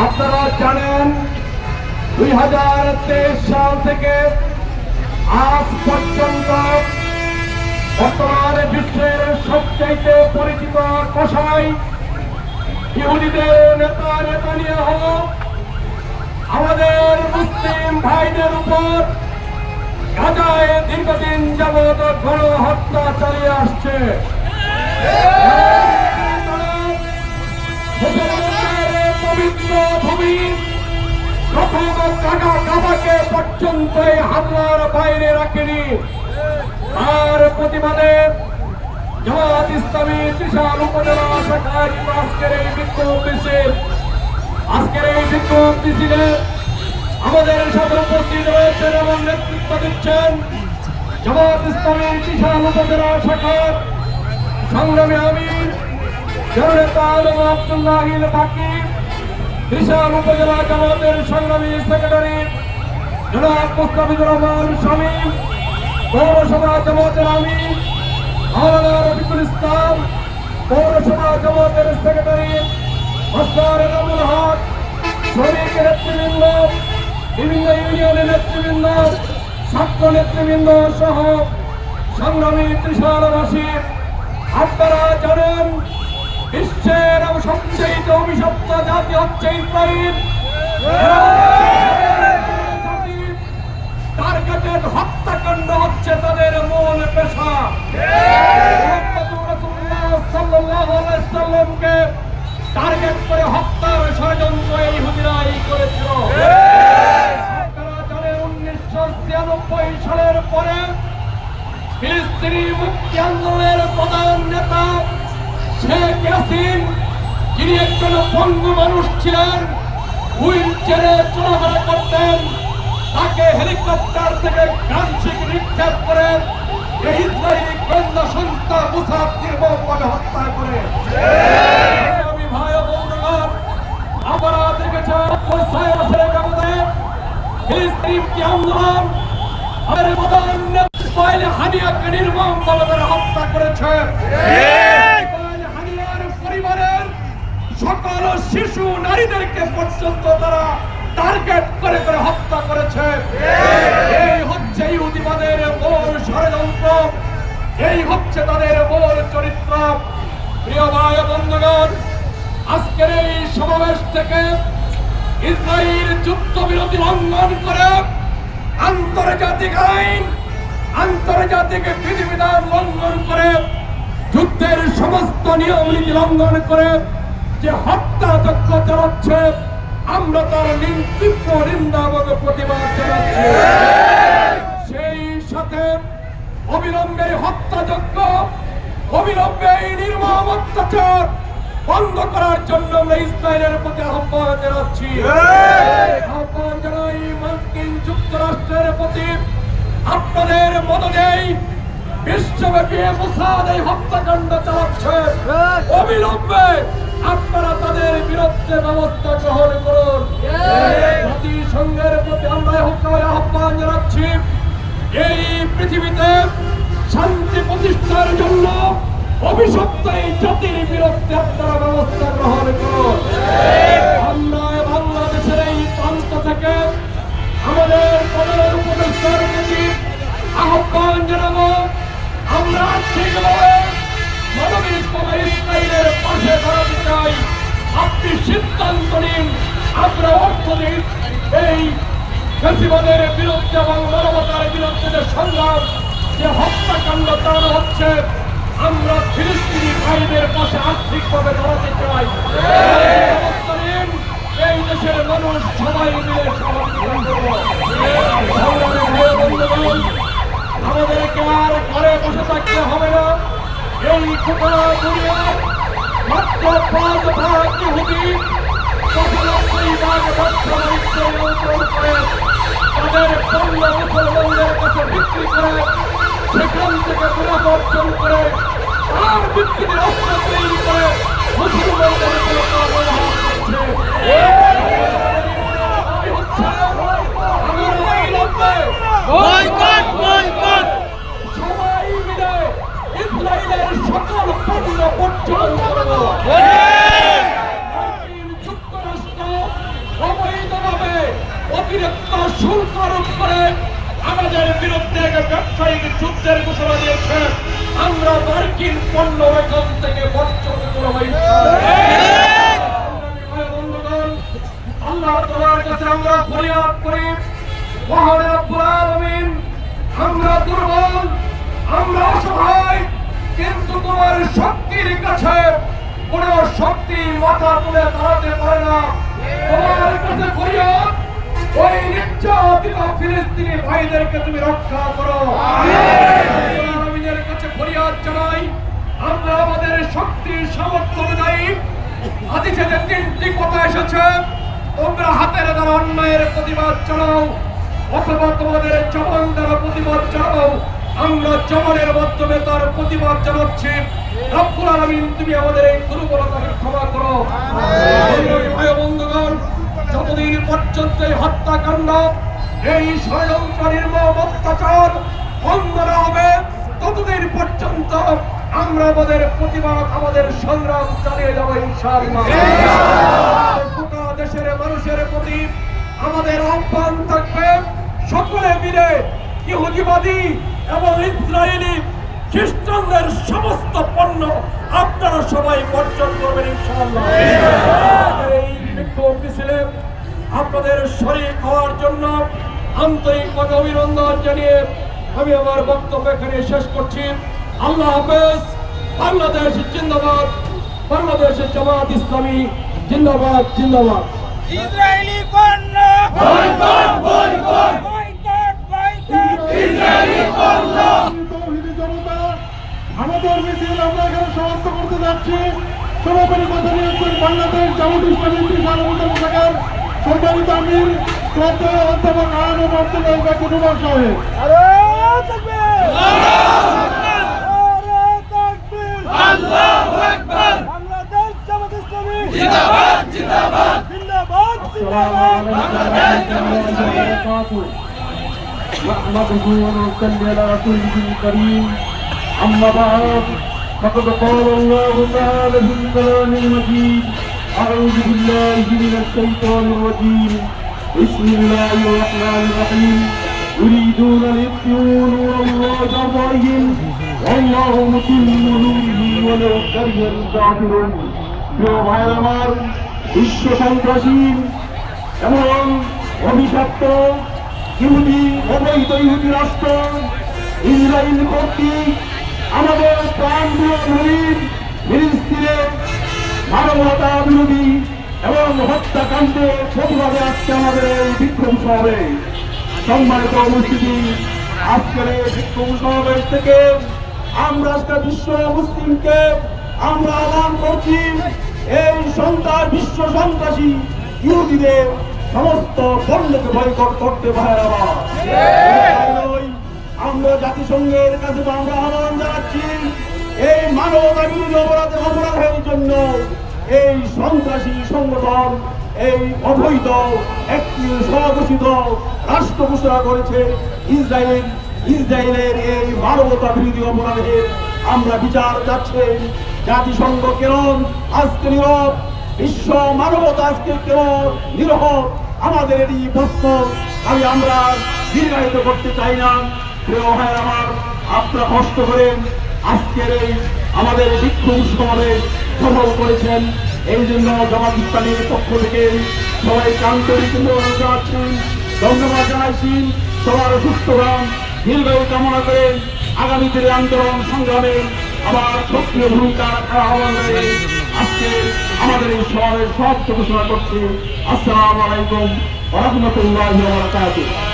আপনারা জানেন 2023 সাল থেকে আজ পর্যন্ত বর্তমানে বিশ্বের সবচাইতে পরিচিত কসাই ইহুদিদের নেতা নেতানিয়াহু আমাদের মুসলিম ভাইদের উপর গাজায় দীর্ঘদিন যাবৎ গণহত্যা চালিয়ে আসছে। পবিত্র ভূমি প্রথম কাবাকে পর্যন্ত হামলার বাইরে রাখেনি। তার প্রতিবাদে জামাত ইসলামী ত্রিশাল উপজেলা শাখার আজকের এই বিক্ষোভ মিছিলে আমাদের সাথে উপস্থিত রয়েছেন এবং নেতৃত্ব দিচ্ছেন জামাত ইসলামী ত্রিশাল উপজেলা শাখার সংগ্রামী আমির জননেতা আব্দুল্লাহ বাকি, ত্রিশাল উপজেলা জামাতের সংগ্রামী সেক্রেটারি জনাব মুস্তাফিজুর রহমান শামীম, পৌরসভা জামাতের আমির মাওলানা রফিকুল ইসলাম, পৌরসভা জামাতের সেক্রেটারি মাস্টার এনামুল হক, শ্রমিক নেতৃবৃন্দ, বিভিন্ন ইউনিয়নের নেতৃবৃন্দ, ছাত্র নেতৃবৃন্দ সহ সংগ্রামী ত্রিশালবাসী, আপনারা জানেন বিশ্বের সবচেয়ে অভিশপ্ত জাতি হচ্ছে ইসরায়েল। টার্গেটেড হত্যাকাণ্ড হচ্ছে তাদের মূল পেশা। সাল্লাল্লাহু আলাইহি সাল্লামকে টার্গেট করে হত্যার ষড়যন্ত্র এই ইহুদিরাই করেছিল। আপনারা জানেন 1996 সালের পরে ফিলিস্তিনি মুক্তি আন্দোলনের প্রধান নেতা শেখ ইয়াসিন, যিনি একজন পঙ্গু মানুষ ছিলেন, হুইল চেয়ারে চলাফেরা করতেন, তাকে হেলিকপ্টার থেকে গানশিক নিক্ষেপ করে ইসরায়েলি গোয়েন্দা সংস্থা মোসাদ নির্মমভাবে হত্যা করে। আমি ভাই ও বন্ধুগণ, আপনারা দেখেছেন 6 বছরের ব্যবধানে ফিলিস্তিনি মুক্তি আন্দোলন আমাদের প্রধান নেতা হানিয়াকে নির্মমভাবে তারা হত্যা করেছে। পরিবারের সকল শিশু নারীদেরকে পর্যন্ত তারা টার্গেট করে করে হত্যা করেছে। এই হচ্ছে ইহুদিবাদের মূল ষড়যন্ত্র, এই হচ্ছে তাদের মূল চরিত্র। প্রিয় ভাই বন্ধুগণ, আজকের এই সমাবেশ থেকে ইসরায়েল যুদ্ধবিরতি লঙ্ঘন করে আন্তর্জাতিক আইন, আন্তর্জাতিক বিধিবিধান লঙ্ঘন করে, যুদ্ধের সমস্ত নিয়ম নীতি লঙ্ঘন করে যে হত্যাযজ্ঞ চালাচ্ছে, আমরা তার তীব্র নিন্দা এবং প্রতিবাদ জানাচ্ছি। সেই সাথে অবিলম্বে হত্যাযজ্ঞ, অবিলম্বে নির্মম অত্যাচার বন্ধ করার জন্য আমরা ইসরায়েলের প্রতি আহ্বান জানাচ্ছি। আহ্বান জানাই মার্কিন যুক্তরাষ্ট্রের প্রতি, আপনাদের মদদেই বিশ্বব্যাপী মোসাদ এই হত্যাকাণ্ড চালাচ্ছে, অবিলম্বে আপনারা তাদের বিরুদ্ধে ব্যবস্থা গ্রহণ করুন। জাতিসংঘের প্রতি আমরা আহ্বান জানাচ্ছি, এই পৃথিবীতে শান্তি প্রতিষ্ঠার জন্য অভিশপ্ত এই জাতির বিরুদ্ধে আপনারা ব্যবস্থা গ্রহণ করুন। আমরা বাংলাদেশের এই প্রান্ত থেকে আমাদের প্রধান উপদেষ্টার প্রতি আহ্বান জানাবো, আমরা ঠিকভাবে মানবিকভাবে ইসরায়েলের পাশে দাঁড়াতে চাই। আপনি সিদ্ধান্ত নিন, আমরা অর্থ দিন এই ফ্যাসিবাদের বিরুদ্ধে এবং মানবতার বিরুদ্ধে যে সংগ্রাম, যে হত্যাকাণ্ড চালানো হচ্ছে, আমরা ফিলিস্তিনি ভাইদের পাশে আর্থিকভাবে দাঁড়াতে চাই। এই দেশের মানুষ সবাই মিলে সমর্থন করব। আমাদেরকে আর ঘরে বসে থাকতে হবে না। এই ঘটনা দুনিয়ার মাত্র 5 ভাগ ইহুদি 95 ভাগ বর্ষমানিত্য নিয়ন্ত্রণ করে তাদের পণ্য মুসলমানদের কাছে বিক্রি করে, সেখান থেকে মুনাফা অর্জন করে, তার বিক্রির অস্ত্র তৈরি করে মুসলমানদের সবাই মিলে ইসরায়েলের সকল পণ্য বর্জন করব। যুক্তরাষ্ট্র অতিরিক্ত শুল্ক আরোপ করে আমাদের বিরুদ্ধে ব্যবসায়িক যুদ্ধের ঘোষণা দিয়েছে। আমরা মার্কিন পণ্য এখান থেকে বর্জন করব। আল্লাহ তাআলার কাছে আমরা ফরিয়াদ করি, মহান রব্বুল আলামিন, আমরা দুর্বল, আমরা অসহায়, কিন্তু তোমার শক্তির কাছে কোন শক্তি মাথা তুলে দাঁড়াতে পারে না। তোমার কাছে ফরিয়াদ, ওই নির্যাতিত ফিলিস্তিনি ভাইদেরকে তুমি রক্ষা করো। আমিনের কাছে ফরিয়াদ জানাই, আমরা আমাদের শক্তি সামর্থ্য অনুযায়ী হাদিসে যে তিনটি কথা এসেছে, তোমরা হাতের দ্বারা অন্যায়ের প্রতিবাদ জানাও অথবা তোমাদের জবান দ্বারা প্রতিবাদ জানাও। আমরা জবানের মাধ্যমে তার প্রতিবাদ জানাচ্ছি। রব্বুল আলামিন, তুমি আমাদের এই দুর্বলতাকে ক্ষমা করো। ভাই বন্ধুগণ, যতদিন পর্যন্ত এই হত্যাকাণ্ড, এই ষড়যন্ত্র, নির্মম অত্যাচার বন্ধ না হবে, ততদিন পর্যন্ত আমরা আমাদের প্রতিবাদ, আমাদের সংগ্রাম চালিয়ে যাবো ইনশাআল্লাহ। গোটা দেশের মানুষের প্রতি আমাদের আহ্বান থাকবে, সকলে মিলে ইহুদিবাদী এবং ইসরায়েলি খ্রিস্টানদের সমস্ত পণ্য আপনারা সবাই বর্জন করবেন ইনশাআল্লাহ। এই বিক্ষোভ মিছিলে আপনাদের শরীক হওয়ার জন্য আন্তরিকভাবে অভিনন্দন জানিয়ে আমি আমার বক্তব্য এখানে শেষ করছি। আল্লাহ হাফেজ। বাংলাদেশ জিন্দাবাদ, বাংলাদেশের জামাত ইসলামী জিন্দাবাদ, জিন্দাবাদ। ইসরায়েলি পণ্য boycott, boycott, boycott, boycott, Israeli পণ্য। তৌহিদি জনতা, আমাদের মিছিল আমরা এখানে সমাপ্ত করতে যাচ্ছি। সমাপনী কথা নিয়েছেন বাংলাদেশ জামাত ইসলামী বিশাল শাখার সম্মানিত আমির শ্রদ্ধেয় অধ্যাপক আনোয়ার আব্দুল্লাহ কুতুবার সাহেব। আল্লাহু আকবার। বাংলাদেশ জামাত ইসলামী জিন্দাবাদ, জিন্দাবাদ, জিন্দাবাদ, জিন্দাবাদ। বাংলাদেশ জামাত ইসলামী نحمده ونصلي على رسوله الكريم. أما بعد، فقد قال الله تعالى في الكلام المجيد: أعوذ بالله من الشيطان الرجيم. بسم الله الرحمن الرحيم. يريدون ليطفئوا نور الله بأفواههم والله متم نوره ولو كره الكافرون. প্রিয় ভাই আমার, বিশ্ব সন্ত্রাসী এমন অভিশপ্ত ইহুদি, অবৈধ ইহুদি রাষ্ট্র ইসরায়েল কর্তৃক আমাদের প্রাণপ্রিয় মুমিন ফিলিস্তিনের মানবতা বিরোধী এবং হত্যাকাণ্ডে প্রতিবাদে আজকে আমাদের এই বিক্ষোভ সমাবেশ। সম্মানিত উপস্থিতি, আজকের এই বিক্ষোভ সমাবেশ থেকে আমরা আজকে বিশ্ব মুসলিমকে আমরা আহ্বান করছি, এই বিশ্ব সন্ত্রাসী ইহুদিদের সমস্ত পণ্যকে বয়কট করতে পারে। আমরা জাতিসংঘের কাছে আমরা আহ্বান জানাচ্ছি, এই মানবতা বিরোধী অপরাধের জন্য এই সন্ত্রাসী সংগঠন এই অবৈধ একটি স্বঘোষিত রাষ্ট্র ঘোষণা করেছে ইসরায়েলের এই মানবতা বিরোধী অপরাধের আমরা বিচার চাচ্ছি। জাতিসংঘ কেন আজকে নীরব? বিশ্ব মানবতা আজকে কেন নীরব? আমাদের এই প্রশ্ন আমরা দীর্ঘায়িত করতে চাই না। প্রিয় ভাই আমার, আপনারা কষ্ট করেন আজকের এই আমাদের বিক্ষোভ সমাবেশ সফল করেছেন, এই জন্য জামাত ইসলামীর পক্ষ থেকে সবাইকে আন্তরিক ধন্যবাদ জানাচ্ছি, ধন্যবাদ জানাইছি। সবার সুস্থগান দীর্ঘায়ু কামনা করেন আগামী দিনের আন্দোলন সংগ্রামে আবার সক্রিয় ভূমিকা রাখার আহ্বান করে আজকে আমাদের এই সমাবেশ সমাপ্ত ঘোষণা করছি। আসসালামু আলাইকুম ওয়া রাহমাতুল্লাহি ওয়া বারাকাতুহু।